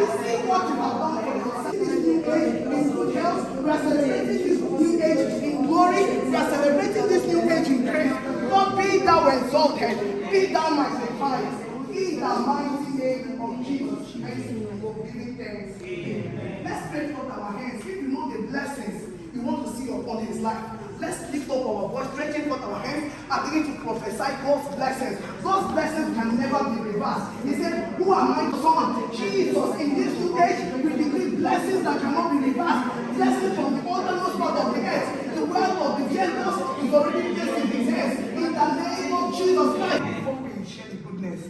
you see what you have done for yourself? This new age in good health, we are celebrating this new age in glory, we are celebrating this new age in grace. Lord, be thou exalted, be thou magnified. In the mighty name of Jesus Christ, we will give thanks. Amen. Let's stretch forth our hands. If you know the blessings you want to see upon his life, let's lift up our voice, stretching forth our hands, and begin to prophesy God's blessings. Those blessings can never be reversed. He said, who am I, son? Jesus, in this new age, we decree blessings that cannot be reversed. Blessings from the uttermost part of the earth. The wealth of the Gentiles is already placed in his hands. In the name of Jesus Christ. Before we share the goodness,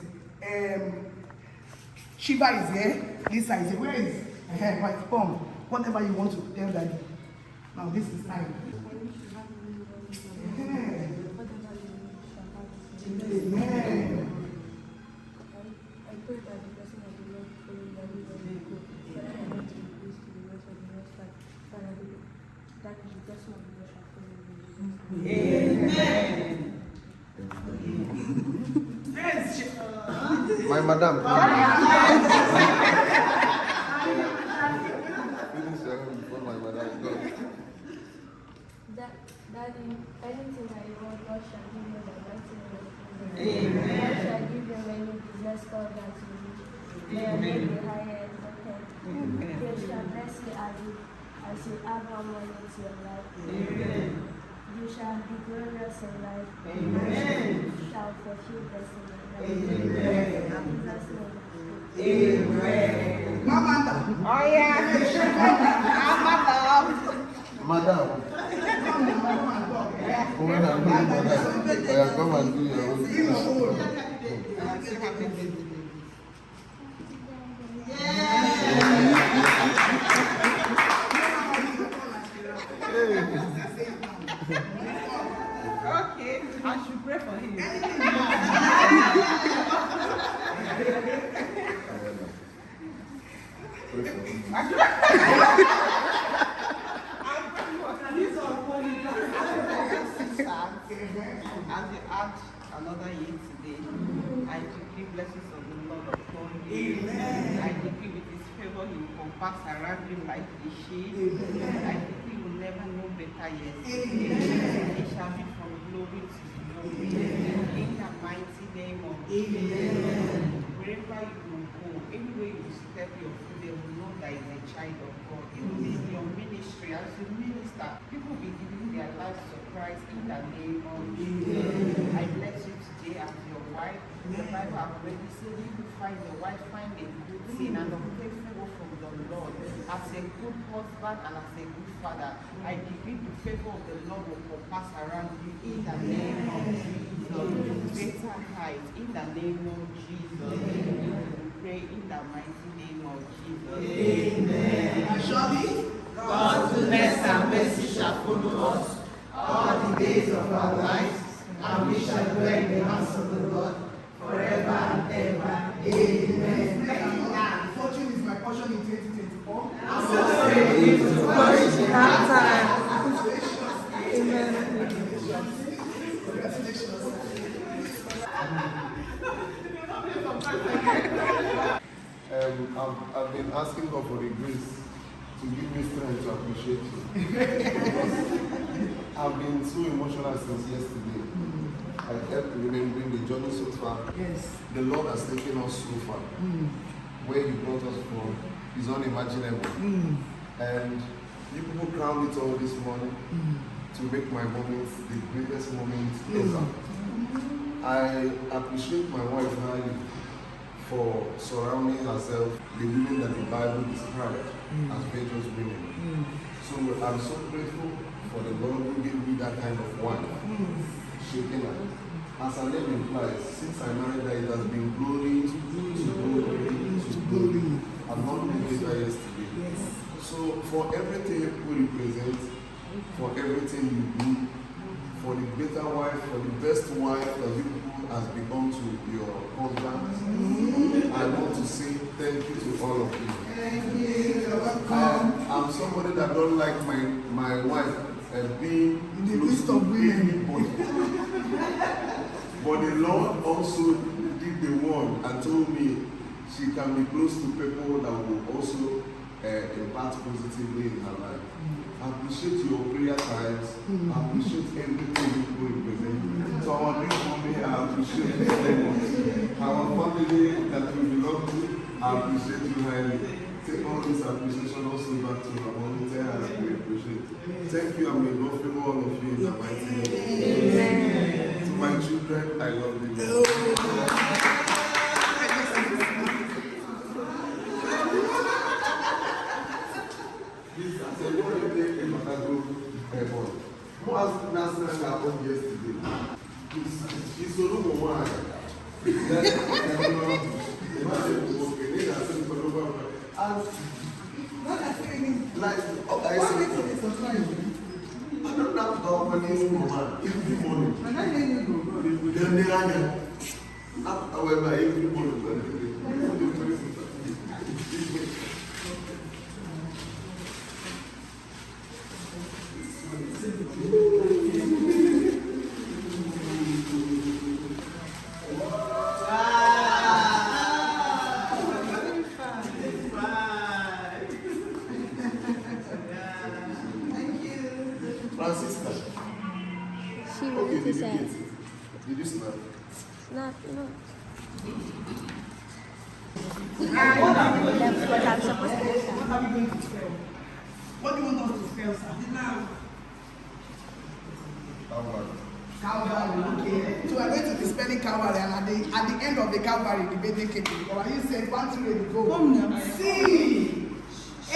Shiva is here, Lisa is here. Where is? Come. Whatever you want to tell Daddy. Now this is time. Amen. Amen. I pray that the blessing of the Lord follow that we will go. Father, I want to increase to the rest of the next life. Father, that is the blessing of the Lord shall follow you. Amen. My madam. Daddy, anything that you want, God shall give you the mighty name of Jesus. Amen. God shall give you many business calls that you need. May your name be higher and better. They shall bless you as you add more money to your life. Amen. You shall be glorious in life. Amen. You shall fulfill destiny. Amen. Amen. Mama. Oh yeah. Madam. Come and do your own thing. Okay, I should pray for him. As you add another year today, I decree blessings of the Lord upon you. Amen. I decree with his favor he will compass around you like a shield. I decree you will never know better yet. It shall be from glory to glory. In the mighty name of Jesus. Wherever you will go, anywhere you step your foot, they will know that is a child of God. Even in your ministry, as you minister, people will be giving their lives to Christ in the name of Jesus. I bless you today as your wife. The Bible already said, if you find your wife, find a good thing and obtain favor from the Lord. As a good husband and as a good father, I decree the favor of the Lord will pass around you in the name of Jesus. Greater height in the name of Jesus. We pray in the mighty name of Jesus. Amen. And surely God's goodness and mercy shall follow us all the days of our lives, and we shall dwell in the house of the Lord forever and ever. Amen. Fortune is my portion in 2024. I've been asking God for the grace to give me strength to appreciate you. I've been so emotional since yesterday. I kept remembering the journey so far. Yes. The Lord has taken us so far. Where He brought us from is unimaginable. And you people crowned it all this morning to make my moments the greatest moment ever. I appreciate my wife highly for surrounding herself the women that the Bible described as virtuous women. So I'm so grateful for the Lord who gave me that kind of wife. Shekinah. As her name implies, since I married her, it has been glory to glory. I've not been later yesterday. Yes. So for everything you represent, for everything you do, for the better wife, for the best wife that you has become to your husband, I want to say thank you to all of you. Thank you. You're welcome. I'm somebody that don't like my wife being In the list of women. But the Lord also did the one and told me she can be close to people that will also impact positively in her life. I appreciate your prayer times. I appreciate everything you represent. So our big mommy, I appreciate you so much. Our family that we belong to, I appreciate you highly. Take all this appreciation also back to our mommy. Tell her that we appreciate. Thank you, and may God favor all of you in the mighty name. To my children, I love you. Who asked National happened yesterday? It's a room of one. Like, I don't know how money is every morning. However, every morning. Francisca. She wanted to say. Did you snap? Snap, no. What are we going That's what I'm supposed to say. What are we going to spell? What do you want us to spell, sir? Calvary, okay. So we're going to be spelling Calvary, and at the end of the Calvary, the birthday cake. Or you said 1, 2, 3, go. C A